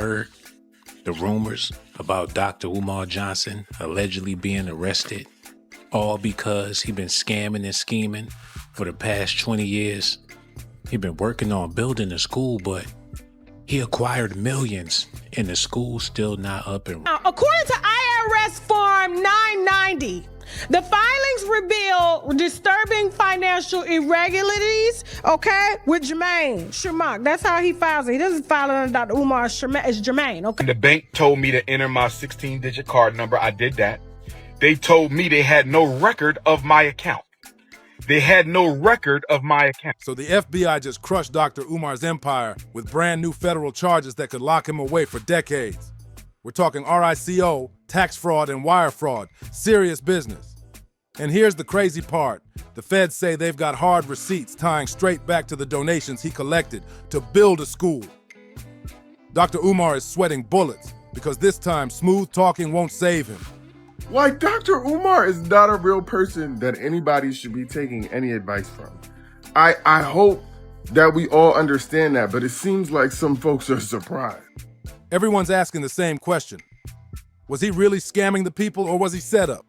heard the rumors about Dr. Umar Johnson allegedly being arrested, all because he been scamming and scheming for the past 20 years. He been working on building a school, but he acquired millions and the school's still not up and running. According to IRS Form 990, the filings reveal disturbing financial irregularities, with Jermaine Sherman. That's how he files it. He doesn't file it under Dr. Umar Sherman. It's Jermaine, okay? The bank told me to enter my 16-digit card number. I did that. They told me they had no record of my account. So the FBI just crushed Dr. Umar's empire with brand new federal charges that could lock him away for decades. We're talking RICO, tax fraud, and wire fraud. Serious business. And here's the crazy part. The feds say they've got hard receipts tying straight back to the donations he collected to build a school. Dr. Umar is sweating bullets because this time smooth talking won't save him. Like, Dr. Umar is not a real person that anybody should be taking any advice from. I hope that we all understand that, but it seems like some folks are surprised. Everyone's asking the same question. Was he really scamming the people or was he set up?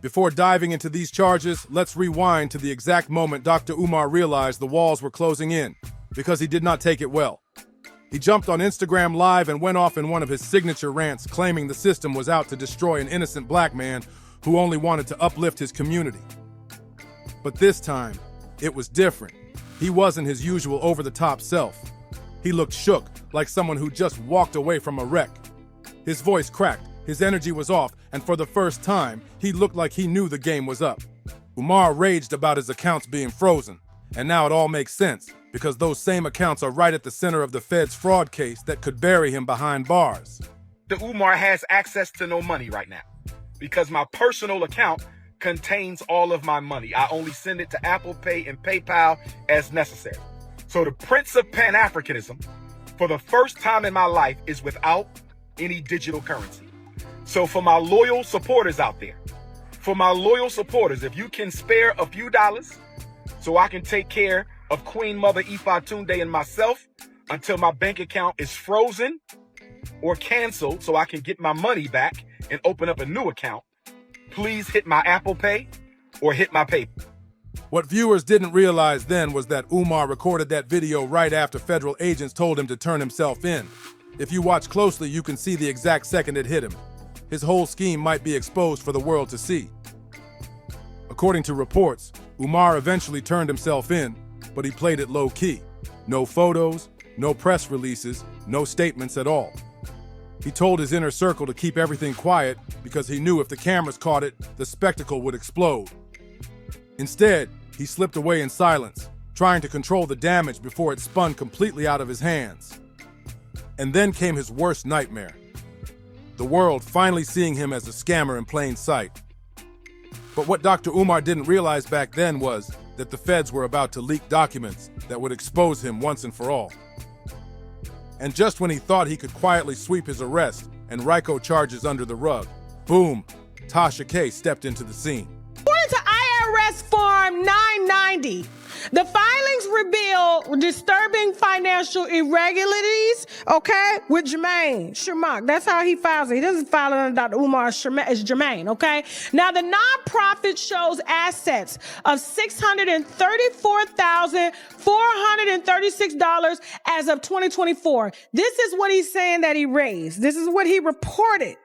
Before diving into these charges, let's rewind to the exact moment Dr. Umar realized the walls were closing in, because he did not take it well. He jumped on Instagram Live and went off in one of his signature rants claiming the system was out to destroy an innocent black man who only wanted to uplift his community. But this time, it was different. He wasn't his usual over-the-top self. He looked shook, like someone who just walked away from a wreck. His voice cracked, his energy was off, and for the first time, he looked like he knew the game was up. Umar raged about his accounts being frozen, and now it all makes sense, because those same accounts are right at the center of the Fed's fraud case that could bury him behind bars. The Umar has access to no money right now because my personal account contains all of my money. I only send it to Apple Pay and PayPal as necessary. So the Prince of Pan-Africanism, for the first time in my life, is without any digital currency. So for my loyal supporters out there, if you can spare a few dollars so I can take care of Queen Mother Ifa Tunde and myself until my bank account is frozen or canceled so I can get my money back and open up a new account, please hit my Apple Pay or hit my PayPal. What viewers didn't realize then was that Umar recorded that video right after federal agents told him to turn himself in. If you watch closely, you can see the exact second it hit him. His whole scheme might be exposed for the world to see. According to reports, Umar eventually turned himself in, but he played it low-key. No photos, no press releases, no statements at all. He told his inner circle to keep everything quiet because he knew if the cameras caught it, the spectacle would explode. Instead, he slipped away in silence, trying to control the damage before it spun completely out of his hands. And then came his worst nightmare. The world finally seeing him as a scammer in plain sight. But what Dr. Umar didn't realize back then was that the feds were about to leak documents that would expose him once and for all. And just when he thought he could quietly sweep his arrest and RICO charges under the rug, boom, Tasha K stepped into the scene. According to IRS Form 990, the filings reveal disturbing financial irregularities, with Jermaine Sherman. That's how he files it. He doesn't file it under Dr. Umar Sherman. It's Jermaine, Now, the nonprofit shows assets of $634,436 as of 2024. This is what he's saying that he raised. This is what he reported.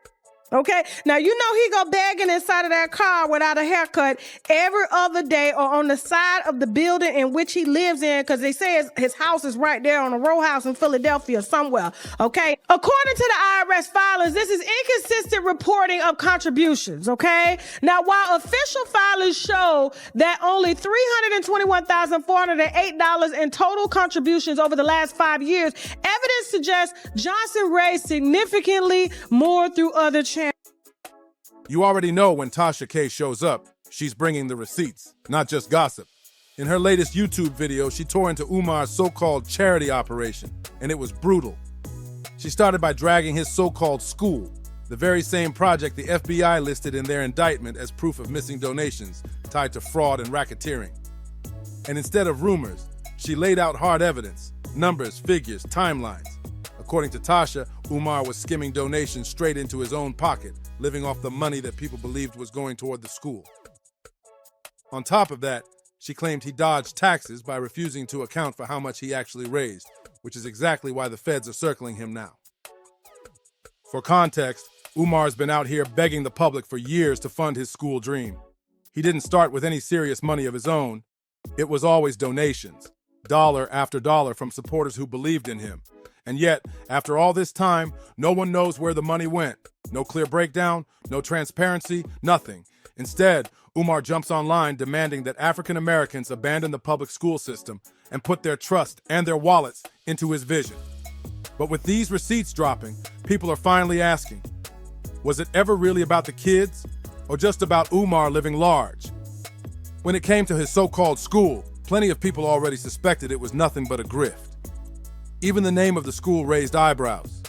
Now, you know he go begging inside of that car without a haircut every other day or on the side of the building in which he lives in, because they say his house is right there on a row house in Philadelphia somewhere, According to the IRS filings, this is inconsistent reporting of contributions, Now, while official filings show that only $321,408 in total contributions over the last 5 years, evidence suggests Johnson raised significantly more through other channels. You already know when Tasha K shows up, she's bringing the receipts, not just gossip. In her latest YouTube video, she tore into Umar's so-called charity operation, and it was brutal. She started by dragging his so-called school, the very same project the FBI listed in their indictment as proof of missing donations tied to fraud and racketeering. And instead of rumors, she laid out hard evidence, numbers, figures, timelines. According to Tasha, Umar was skimming donations straight into his own pocket, living off the money that people believed was going toward the school. On top of that, she claimed he dodged taxes by refusing to account for how much he actually raised, which is exactly why the feds are circling him now. For context, Umar's been out here begging the public for years to fund his school dream. He didn't start with any serious money of his own. It was always donations, dollar after dollar from supporters who believed in him. And yet, after all this time, no one knows where the money went. No clear breakdown, no transparency, nothing. Instead, Umar jumps online demanding that African Americans abandon the public school system and put their trust and their wallets into his vision. But with these receipts dropping, people are finally asking, was it ever really about the kids or just about Umar living large? When it came to his so-called school, plenty of people already suspected it was nothing but a grift. Even the name of the school raised eyebrows.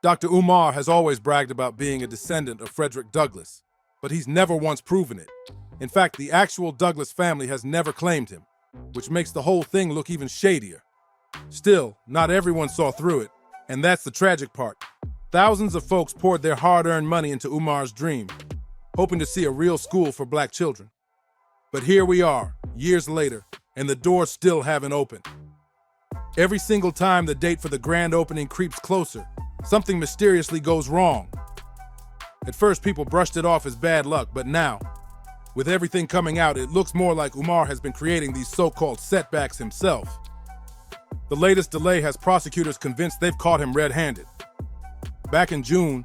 Dr. Umar has always bragged about being a descendant of Frederick Douglass, but he's never once proven it. In fact, the actual Douglass family has never claimed him, which makes the whole thing look even shadier. Still, not everyone saw through it, and that's the tragic part. Thousands of folks poured their hard-earned money into Umar's dream, hoping to see a real school for black children. But here we are, years later, and the doors still haven't opened. Every single time the date for the grand opening creeps closer, something mysteriously goes wrong. At first, people brushed it off as bad luck, but now, with everything coming out, it looks more like Umar has been creating these so-called setbacks himself. The latest delay has prosecutors convinced they've caught him red-handed. Back in June,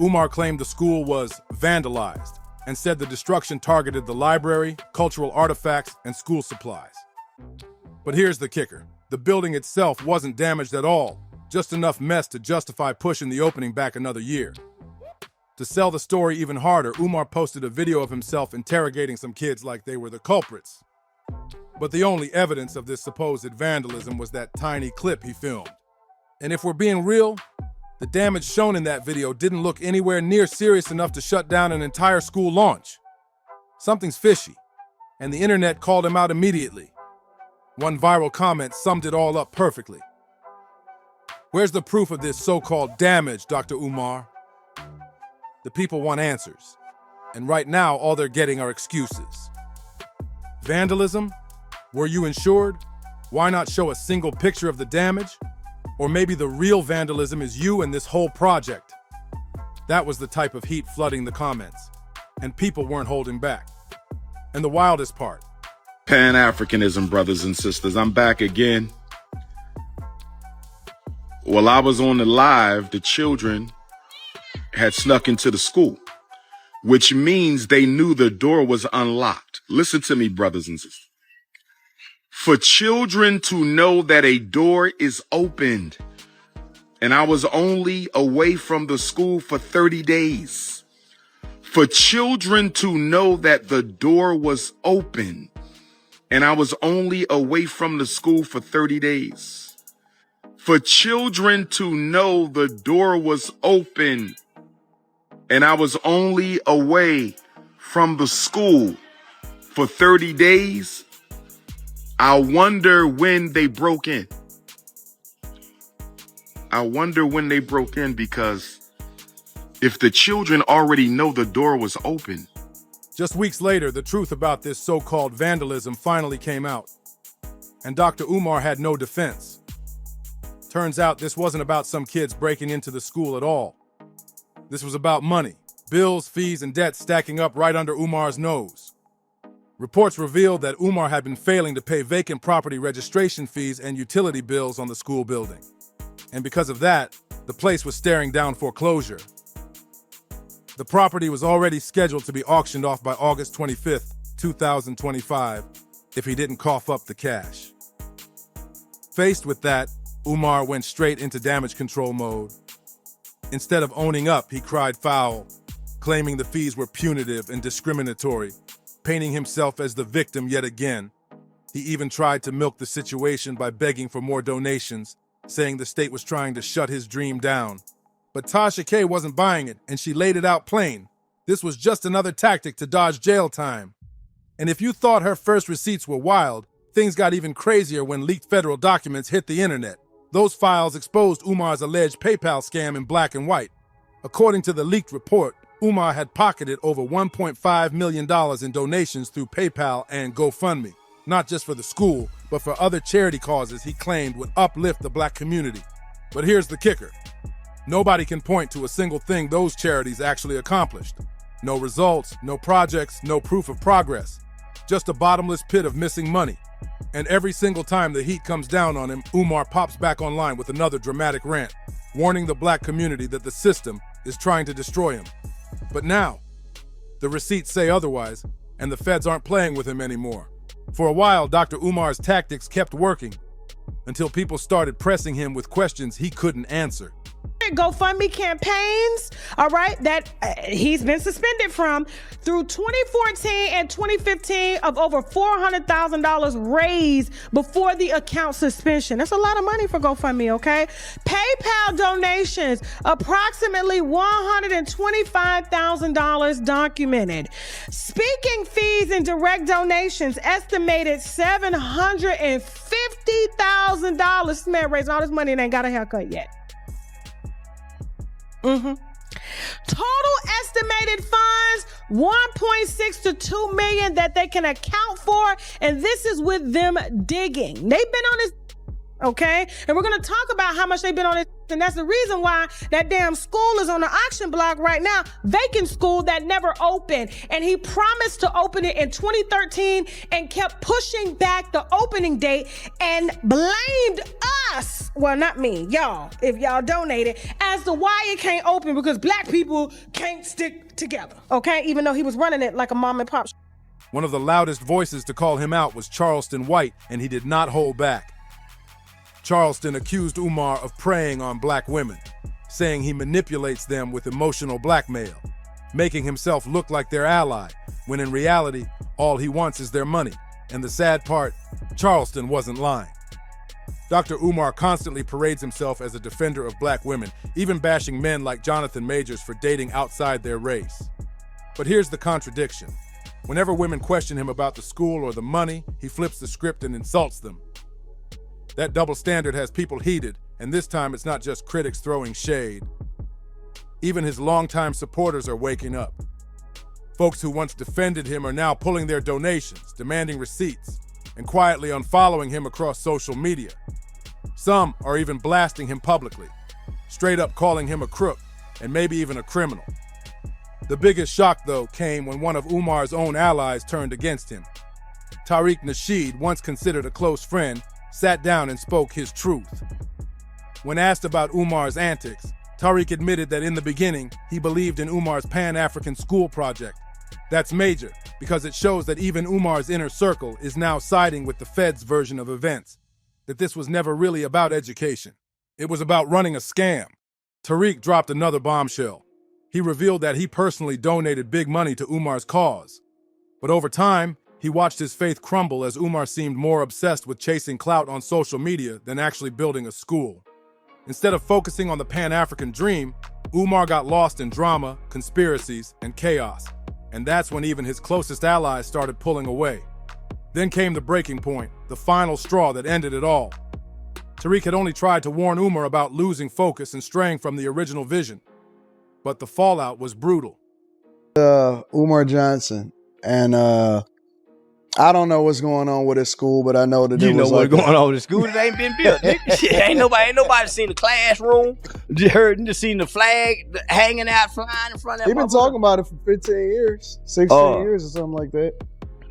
Umar claimed the school was vandalized and said the destruction targeted the library, cultural artifacts, and school supplies. But here's the kicker. The building itself wasn't damaged at all, just enough mess to justify pushing the opening back another year. To sell the story even harder, Umar posted a video of himself interrogating some kids like they were the culprits. But the only evidence of this supposed vandalism was that tiny clip he filmed. And if we're being real, the damage shown in that video didn't look anywhere near serious enough to shut down an entire school launch. Something's fishy, and the internet called him out immediately. One viral comment summed it all up perfectly. Where's the proof of this so-called damage, Dr. Umar? The people want answers, and right now all they're getting are excuses. Vandalism? Were you insured? Why not show a single picture of the damage? Or maybe the real vandalism is you and this whole project. That was the type of heat flooding the comments, and people weren't holding back. And the wildest part. Pan-Africanism, brothers and sisters. I'm back again. While I was on the live, the children had snuck into the school, which means they knew the door was unlocked. Listen to me, brothers and sisters. For children to know that a door is opened, and I was only away from the school for 30 days. For children to know that the door was open, and I was only away from the school for 30 days. For children to know the door was open, and I was only away from the school for 30 days. I wonder when they broke in. I wonder when they broke in, because if the children already know the door was open. Just weeks later, the truth about this so-called vandalism finally came out, and Dr. Umar had no defense. Turns out this wasn't about some kids breaking into the school at all. This was about money, bills, fees, and debts stacking up right under Umar's nose. Reports revealed that Umar had been failing to pay vacant property registration fees and utility bills on the school building. And because of that, the place was staring down foreclosure. The property was already scheduled to be auctioned off by August 25th, 2025, if he didn't cough up the cash. Faced with that, Umar went straight into damage control mode. Instead of owning up, he cried foul, claiming the fees were punitive and discriminatory, painting himself as the victim yet again. He even tried to milk the situation by begging for more donations, saying the state was trying to shut his dream down. But Tasha K wasn't buying it, and she laid it out plain. This was just another tactic to dodge jail time. And if you thought her first receipts were wild, things got even crazier when leaked federal documents hit the internet. Those files exposed Umar's alleged PayPal scam in black and white. According to the leaked report, Umar had pocketed over $1.5 million in donations through PayPal and GoFundMe, not just for the school, but for other charity causes he claimed would uplift the black community. But here's the kicker. Nobody can point to a single thing those charities actually accomplished. No results, no projects, no proof of progress. Just a bottomless pit of missing money. And every single time the heat comes down on him, Umar pops back online with another dramatic rant, warning the black community that the system is trying to destroy him. But now, the receipts say otherwise, and the feds aren't playing with him anymore. For a while, Dr. Umar's tactics kept working, until people started pressing him with questions he couldn't answer. GoFundMe campaigns, all right, that he's been suspended from through 2014 and 2015 of over $400,000 raised before the account suspension. That's a lot of money for GoFundMe, okay? PayPal donations, approximately $125,000 documented. Speaking fees and direct donations, estimated $750,000. This man raising all this money and ain't got a haircut yet. Total estimated funds, 1.6 to 2 million that they can account for. And this is with them digging. They've been on this, okay? And we're going to talk about how much they've been on this. And that's the reason why that damn school is on the auction block right now. Vacant school that never opened. And he promised to open it in 2013 and kept pushing back the opening date and blamed us. Well, not me, y'all, if y'all donated, as to why it can't open because black people can't stick together, okay? Even though he was running it like a mom and pop. One of the loudest voices to call him out was Charleston White, and he did not hold back. Charleston accused Umar of preying on black women, saying he manipulates them with emotional blackmail, making himself look like their ally, when in reality, all he wants is their money. And the sad part, Charleston wasn't lying. Dr. Umar constantly parades himself as a defender of black women, even bashing men like Jonathan Majors for dating outside their race. But here's the contradiction. Whenever women question him about the school or the money, he flips the script and insults them. That double standard has people heated, and this time it's not just critics throwing shade. Even his longtime supporters are waking up. Folks who once defended him are now pulling their donations, demanding receipts, and quietly unfollowing him across social media. Some are even blasting him publicly, straight up calling him a crook, and maybe even a criminal. The biggest shock, though, came when one of Umar's own allies turned against him. Tariq Nasheed, once considered a close friend, sat down and spoke his truth. When asked about Umar's antics, Tariq admitted that in the beginning, he believed in Umar's Pan-African school project. That's major, because it shows that even Umar's inner circle is now siding with the Fed's version of events, that this was never really about education. It was about running a scam. Tariq dropped another bombshell. He revealed that he personally donated big money to Umar's cause. But over time, he watched his faith crumble as Umar seemed more obsessed with chasing clout on social media than actually building a school. Instead of focusing on the Pan-African dream, Umar got lost in drama, conspiracies, and chaos. And that's when even his closest allies started pulling away. Then came the breaking point, the final straw that ended it all. Tariq had only tried to warn Umar about losing focus and straying from the original vision. But the fallout was brutal. Umar Johnson, and I don't know what's going on with his school, but I know that You it know was what's like going on with the school? It ain't been built. Shit, ain't nobody seen the classroom. Just seen the flag hanging out, flying in front of that. They've been talking about it for 15 years, 16 years or something like that.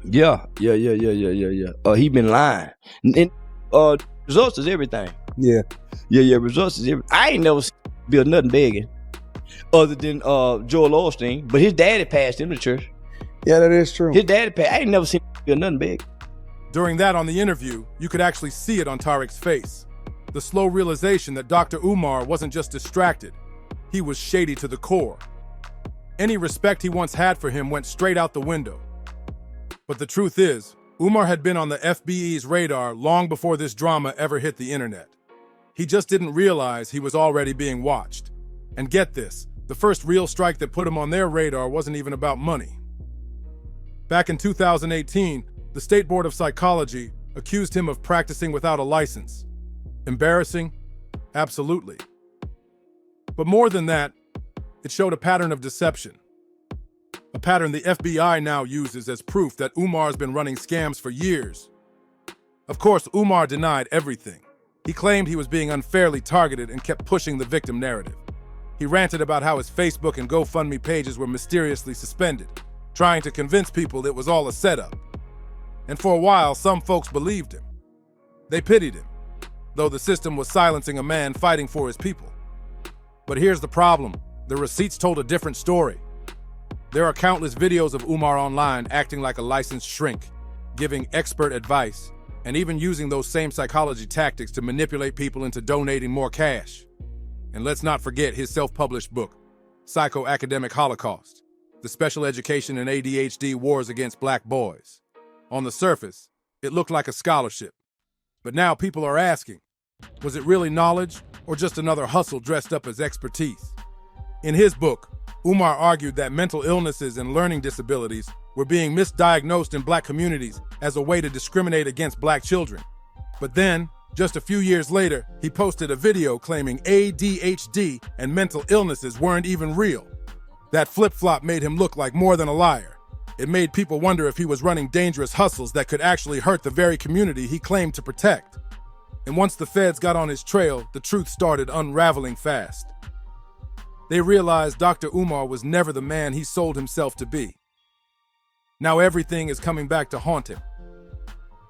Yeah. He been lying. And results is everything. Yeah. Results is everything. I ain't never built nothing begging other than Joel Osteen, but his daddy passed him to church. Yeah, that is true. His daddy passed. I ain't never seen him build nothing big. During that on the interview, you could actually see it on Tariq's face. The slow realization that Dr. Umar wasn't just distracted, he was shady to the core. Any respect he once had for him went straight out the window. But the truth is, Umar had been on the FBI's radar long before this drama ever hit the internet. He just didn't realize he was already being watched. And get this, the first real strike that put him on their radar wasn't even about money. Back in 2018, the State Board of Psychology accused him of practicing without a license. Embarrassing? Absolutely. But more than that, it showed a pattern of deception. A pattern the FBI now uses as proof that Umar's been running scams for years. Of course, Umar denied everything. He claimed he was being unfairly targeted and kept pushing the victim narrative. He ranted about how his Facebook and GoFundMe pages were mysteriously suspended, trying to convince people it was all a setup. And for a while, some folks believed him. They pitied him, though the system was silencing a man fighting for his people. But here's the problem. The receipts told a different story. There are countless videos of Umar online acting like a licensed shrink, giving expert advice, and even using those same psychology tactics to manipulate people into donating more cash. And let's not forget his self-published book, Psychoacademic Holocaust, The Special Education and ADHD Wars Against Black Boys. On the surface, it looked like a scholarship. But now people are asking, was it really knowledge or just another hustle dressed up as expertise? In his book, Umar argued that mental illnesses and learning disabilities were being misdiagnosed in black communities as a way to discriminate against black children. But then, just a few years later, he posted a video claiming ADHD and mental illnesses weren't even real. That flip-flop made him look like more than a liar. It made people wonder if he was running dangerous hustles that could actually hurt the very community he claimed to protect. And once the feds got on his trail, the truth started unraveling fast. They realized Dr. Umar was never the man he sold himself to be. Now everything is coming back to haunt him.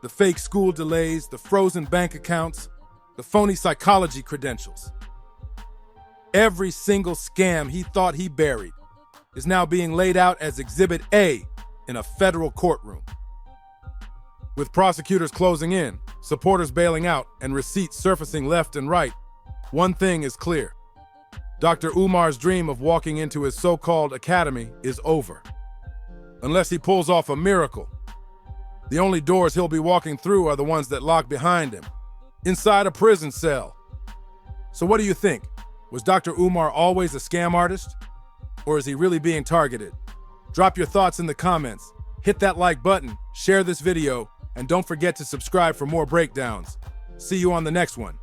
The fake school delays, the frozen bank accounts, the phony psychology credentials. Every single scam he thought he buried is now being laid out as Exhibit A in a federal courtroom. With prosecutors closing in, supporters bailing out, and receipts surfacing left and right, one thing is clear. Dr. Umar's dream of walking into his so-called academy is over. Unless he pulls off a miracle. The only doors he'll be walking through are the ones that lock behind him, inside a prison cell. So what do you think? Was Dr. Umar always a scam artist? Or is he really being targeted? Drop your thoughts in the comments, hit that like button, share this video, and don't forget to subscribe for more breakdowns. See you on the next one.